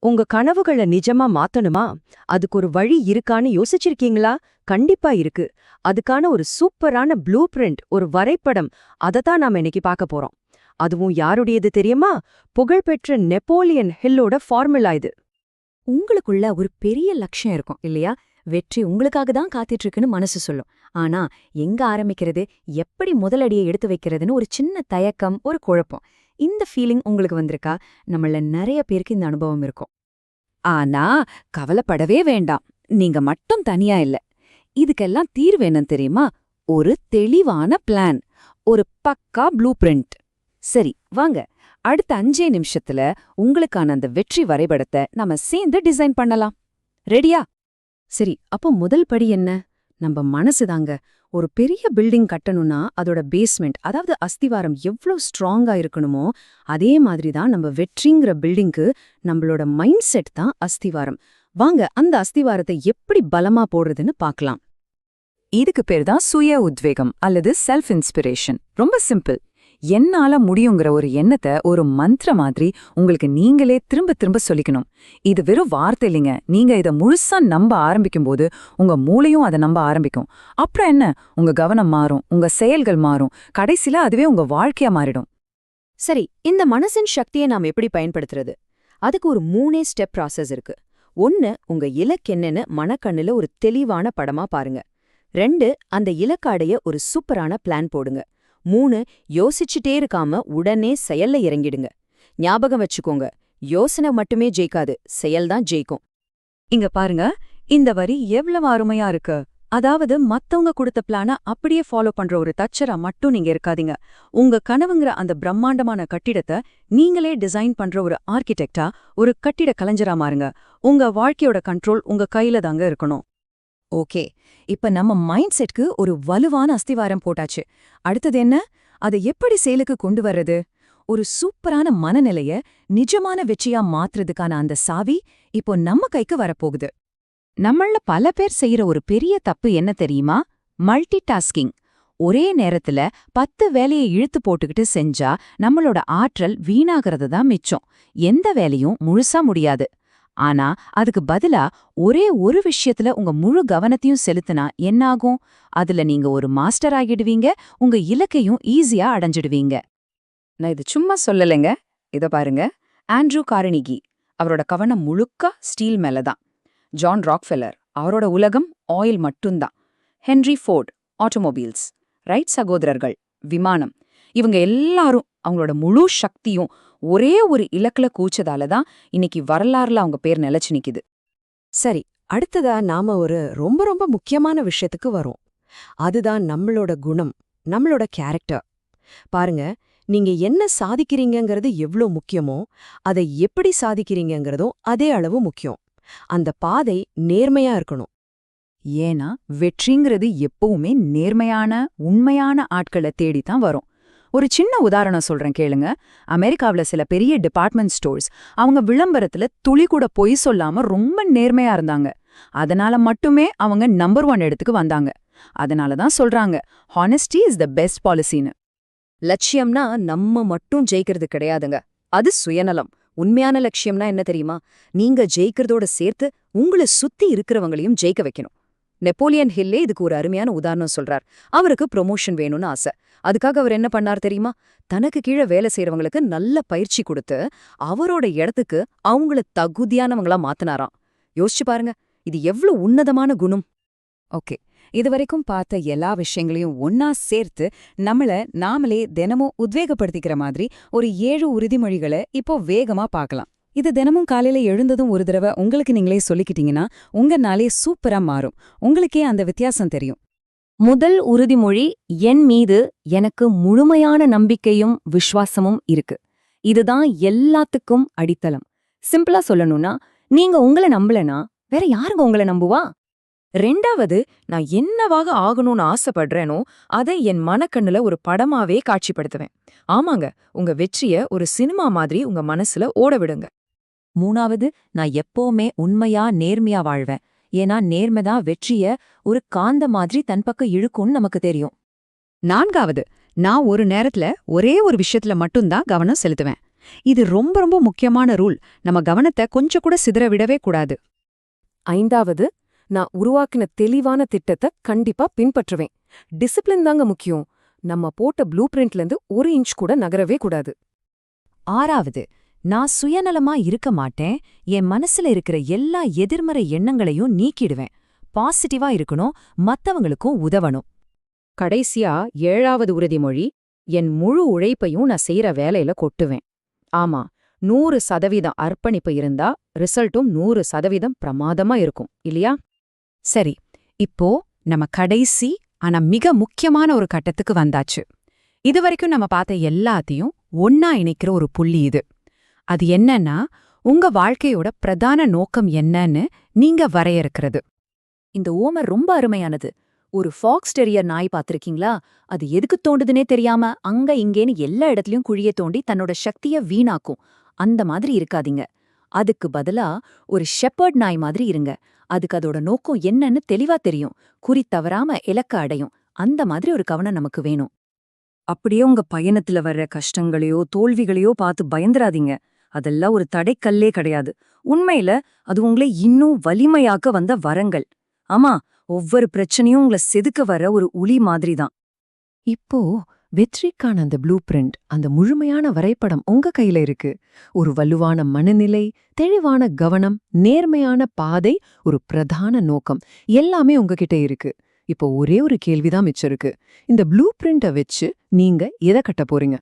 உங்க கனவுகள நிஜமா மாத்தணுமா? அதுக்கு ஒரு வழி இருக்கான்னு யோசிச்சிருக்கீங்களா? கண்டிப்பா இருக்கு. அதுக்கான ஒரு சூப்பரான ப்ளூ பிரிண்ட், ஒரு வரைபடம், அதத்தான் நாம இன்னைக்கு பார்க்க போறோம். அதுவும் யாருடையது தெரியுமா? புகழ்பெற்ற நெப்போலியன் ஹில்லோட ஃபார்முலா இது. உங்களுக்குள்ள ஒரு பெரிய லட்சியம் இருக்கும் இல்லையா? வெற்றி உங்களுக்காக தான் காத்துட்டு இருக்குன்னு மனசு சொல்லும். ஆனா எங்க ஆரம்பிக்கிறது, எப்படி முதலடியை எடுத்து வைக்கிறதுன்னு ஒரு சின்ன தயக்கம், ஒரு குழப்பம். இந்த ஃபீலிங் உங்களுக்கு வந்திருக்கா? நம்மள நிறைய பேருக்கு இந்த அனுபவம் இருக்கும். ஆனா கவலைப்படவே வேண்டாம். நீங்க மட்டும் தனியா இல்ல. இதுக்கெல்லாம் தீர்வு என்னன்னு தெரியுமா? ஒரு தெளிவான பிளான், ஒரு பக்கா ப்ளூ பிரிண்ட். சரி வாங்க, அடுத்த 5 நிமிஷத்துல உங்களுக்கான அந்த வெற்றி வரைபடத்தை நாம சேர்ந்து டிசைன் பண்ணலாம். ரெடியா? சரி, அப்போ முதல் படி என்ன? நம்ம மனசுதாங்க. ஒரு பெரிய பில்டிங் கட்டணும்னா அதோட பேஸ்மெண்ட், அதாவது அஸ்திவாரம் எவ்ளோ ஸ்ட்ராங்கா இருக்கணுமோ அதே மாதிரி தான் நம்ம வெற்றிங்கிற பில்டிங்க்கு நம்மளோட மைண்ட் செட் தான் அஸ்திவாரம். வாங்க அந்த அஸ்திவாரத்தை எப்படி பலமா போடுறதுன்னு பார்க்கலாம். இதுக்கு பேர் தான் சுய உத்வேகம் அல்லது செல்ஃப் இன்ஸ்பிரேஷன். ரொம்ப சிம்பிள். என்னால முடியுங்கிற ஒரு எண்ணத்தை ஒரு மந்திர மாதிரி உங்களுக்கு நீங்களே திரும்ப திரும்ப சொல்லிக்கணும். இது வெறும் வார்த்தை இல்லைங்க. நீங்க இதை முழுசா நம்ப ஆரம்பிக்கும்போது உங்க மூளையும் அதை நம்ப ஆரம்பிக்கும். அப்புறம் என்ன, உங்க கவனம் மாறும், உங்க செயல்கள் மாறும், கடைசில அதுவே உங்க வாழ்க்கையா மாறிடும். சரி, இந்த மனசின் சக்தியை நாம் எப்படி பயன்படுத்துறது? அதுக்கு ஒரு 3 ஸ்டெப் ப்ராசஸ் இருக்கு. 1, உங்க இலக்கு என்னன்னு மனக்கண்ணுல ஒரு தெளிவான படமா பாருங்க. 2, அந்த இலக்காடைய ஒரு சூப்பரான பிளான் போடுங்க. 3, யோசிச்சுட்டே இருக்காம உடனே செயல்ல இறங்கிடுங்க. ஞாபகம் வச்சுக்கோங்க, யோசனை மட்டுமே ஜெயிக்காது, செயல்தான் ஜெயிக்கும். இங்க பாருங்க, இந்த வரி எவ்வளவு அருமையா இருக்கு. அதாவது மத்தவங்க கொடுத்த பிளான அப்படியே ஃபாலோ பண்ற ஒரு தச்சரா மட்டும் நீங்க இருக்காதீங்க. உங்க கனவுங்கிற அந்த பிரம்மாண்டமான கட்டிடத்தை நீங்களே டிசைன் பண்ற ஒரு ஆர்கிடெக்டா, ஒரு கட்டிட கலைஞரா மாறுங்க. உங்க வாழ்க்கையோட கண்ட்ரோல் உங்க கையில தாங்க இருக்கணும். ஓகே, இப்ப நம்ம மைண்ட் செட்க்கு ஒரு வலுவான அஸ்திவாரம் போட்டாச்சு. அடுத்தது என்ன? அதை எப்படி செயலுக்கு கொண்டு வர்றது? ஒரு சூப்பரான மனநிலைய நிஜமான வெற்றியா மாத்துறதுக்கான அந்த சாவி இப்போ நம்ம கைக்கு வரப்போகுது. நம்மள பல பேர் செய்யற ஒரு பெரிய தப்பு என்ன தெரியுமா? Multi tasking. ஒரே நேரத்துல 10 வேலையை இழுத்து போட்டுக்கிட்டு செஞ்சா நம்மளோட ஆற்றல் வீணாகிறது தான் மிச்சம். எந்த வேலையும் முழுசா முடியாது. ஆனா அதுக்கு பதிலா ஒரே ஒரு விஷயத்துல உங்க முழு கவனத்தையும் செலுத்தினா என்னாகும்? அதுல நீங்க ஒரு மாஸ்டர் ஆகிடுவீங்க, உங்க இலக்கையும் ஈஸியா அடைஞ்சிடுவீங்க. நான் இது சும்மா சொல்லலைங்க. இத பாருங்க, ஆண்ட்ரூ கார்னிகி, அவரோட கவனம் முழுக்க ஸ்டீல் மேலதான். ஜான் ராக்ஃபெல்லர், அவரோட உலகம் ஆயில் மட்டும்தான். Henry Ford, automobiles. ரைட் சகோதரர்கள், விமானம். இவங்க எல்லாரும் அவங்களோட முழு சக்தியும் ஒரே ஒரு இலக்குல கூச்சதால தான் இன்னைக்கு வரலாறுல அவங்க பேர் நிலைச்சு நிக்குது. சரி, அடுத்ததா நாம ஒரு ரொம்ப ரொம்ப முக்கியமான விஷயத்துக்கு வரோம். அதுதான் நம்மளோட குணம், நம்மளோட கேரக்டர். பாருங்க, நீங்க என்ன சாதிக்கிறீங்கங்கிறது எவ்ளோ முக்கியமோ, அதை எப்படி சாதிக்கிறீங்கங்கிறதும் அதே அளவு முக்கியம். அந்த பாதை நேர்மையா இருக்கணும். ஏன்னா வெற்றிங்கிறது எப்பவுமே நேர்மையான, உண்மையான ஆட்களை தேடித்தான் வரும். ஒரு சின்ன உதாரணம் சொல்றேன் கேளுங்க. அமெரிக்காவுல சில பெரிய டிபார்ட்மெண்ட் ஸ்டோர்ஸ், அவங்க விளம்பரத்துல துளி கூட பொய் சொல்லாம ரொம்ப நேர்மையா இருந்தாங்க. அதனால மட்டுமே அவங்க நம்பர் 1 இடத்துக்கு வந்தாங்க. அதனாலதான் சொல்றாங்க, ஹானஸ்டி இஸ் த பெஸ்ட் பாலிசின்னு. லட்சியம்னா நம்ம மட்டும் ஜெயிக்கிறது கிடையாதுங்க, அது சுயநலம். உண்மையான லட்சியம்னா என்ன தெரியுமா? நீங்க ஜெயிக்கிறதோட சேர்த்து உங்களை சுத்தி இருக்கிறவங்களையும் ஜெயிக்க வைக்கணும். நெப்போலியன் ஹில்லே இதுக்கு ஒரு அருமையான உதாரணம் சொல்றார். அவருக்கு ப்ரொமோஷன் வேணும்னு ஆசை. அதுக்காக அவர் என்ன பண்ணார் தெரியுமா? தனக்கு கீழே வேலை செய்யறவங்களுக்கு நல்ல பயிற்சி கொடுத்து அவரோட இடத்துக்கு அவங்கள தகுதியானவங்களா மாத்தினாராம். யோசிச்சு பாருங்க, இது எவ்வளவு உன்னதமான குணம். ஓகே, இதுவரைக்கும் பார்த்த எல்லா விஷயங்களையும் ஒன்னா சேர்த்து நம்மள நாமளே தினமும் உத்வேகப்படுத்திக்கிற மாதிரி ஒரு 7 உறுதிமொழிகளை இப்போ வேகமா பார்க்கலாம். இது தினமும் காலையில எழுந்ததும் ஒரு தடவை உங்களுக்கு நீங்களே சொல்லிக்கிட்டீங்கன்னா உங்க நாளே சூப்பரா மாறும். உங்களுக்கே அந்த வித்தியாசம் தெரியும். முதல் உறுதிமொழி, என் மீது எனக்கு முழுமையான நம்பிக்கையும் விசுவாசமும் இருக்கு. இதுதான் எல்லாத்துக்கும் அடித்தளம். சிம்பிளா சொல்லணும்னா, நீங்க உங்களை நம்பலனா வேற யாருங்க உங்களை நம்புவா? 2வது, நான் என்னவாக ஆகணும்னு ஆசைப்படுறேனோ அதை என் மனக்கண்ணுல ஒரு படமாவே காட்சிப்படுத்துவேன். ஆமாங்க, உங்க வெற்றிய ஒரு சினிமா மாதிரி உங்க மனசுல ஓட விடுங்க. 3வது, நான் எப்பவுமே உண்மையா நேர்மையா வாழ்வேன். ஏன்னா நேர்மைதான் வெற்றிய ஒரு காந்த மாதிரி தன் பக்கம் இழுக்கும்னு நமக்கு தெரியும். 4வது, நான் ஒரு நேரத்துல ஒரே ஒரு விஷயத்துல மட்டும்தான் கவனம் செலுத்துவேன். இது ரொம்ப ரொம்ப முக்கியமான ரூல். நம்ம கவனத்தை கொஞ்சம் கூட சிதற விடவே கூடாது. 5வது, நான் உருவாக்கின தெளிவான திட்டத்தை கண்டிப்பா பின்பற்றுவேன். டிசிப்ளின் தாங்க முக்கியம். நம்ம போட்ட ப்ளூ பிரிண்ட்லேருந்து 1 இன்ச் கூட நகரவே கூடாது. 6வது, நான் சுயநலமா இருக்க மாட்டேன். என் மனசுல இருக்கிற எல்லா எதிர்மறை எண்ணங்களையும் நீக்கிடுவேன். பாசிட்டிவா இருக்கணும், மத்தவங்களுக்கும் உதவணும். கடைசியா 7வது உறுதிமொழி, என் முழு உழைப்பையும் நான் செய்யற வேலையில கொட்டுவேன். ஆமா, 100% அர்ப்பணிப்பு இருந்தா ரிசல்ட்டும் 100% பிரமாதமா இருக்கும், இல்லையா? சரி, இப்போ நம்ம கடைசி ஆனா மிக முக்கியமான ஒரு கட்டத்துக்கு வந்தாச்சு. இதுவரைக்கும் நம்ம பார்த்த எல்லாத்தையும் ஒன்னா இணைக்கிற ஒரு புள்ளி இது. அது என்னன்னா, உங்க வாழ்க்கையோட பிரதான நோக்கம் என்னன்னு நீங்க வரையறுக்கிறது. இந்த ஓமை ரொம்ப அருமையானது. ஒரு ஃபாக்ஸ் டெரியர் நாய் பார்த்திருக்கீங்களா? அது எதுக்கு தோண்டுதுனே தெரியாம அங்க இங்கேன்னு எல்லா இடத்துலயும் குழிய தோண்டி தன்னோட சக்திய வீணாக்கும். அந்த மாதிரி இருக்காதீங்க. அதுக்கு பதிலா ஒரு ஷெப்பர்ட் நாய் மாதிரி இருங்க. அதுக்கு அதோட நோக்கம் என்னன்னு தெளிவா தெரியும். குறி தவறாம இலக்க அடையும். அந்த மாதிரி ஒரு கவனம் நமக்கு வேணும். அப்படியே உங்க பயணத்துல வர்ற கஷ்டங்களையோ தோல்விகளையோ பார்த்து பயந்துராதீங்க. அதெல்லாம் ஒரு தடைக்கல்லே கிடையாது. உண்மையில அது உங்களை இன்னும் வலிமையாக்க வந்த வரங்கள். ஆமா, ஒவ்வொரு பிரச்சனையும் உங்களை செதுக்க வர ஒரு உளி மாதிரி தான். இப்போ வெற்றிக்கான அந்த ப்ளூ பிரிண்ட், அந்த முழுமையான வரைபடம் உங்க கையில இருக்கு. ஒரு வலுவான மனநிலை, தெளிவான கவனம், நேர்மையான பாதை, ஒரு பிரதான நோக்கம் எல்லாமே உங்ககிட்ட இருக்கு. இப்போ ஒரே ஒரு கேள்விதான் மிச்சம் இருக்கு. இந்த ப்ளூ பிரிண்ட்டை வச்சு நீங்க எதை கட்ட போறீங்க?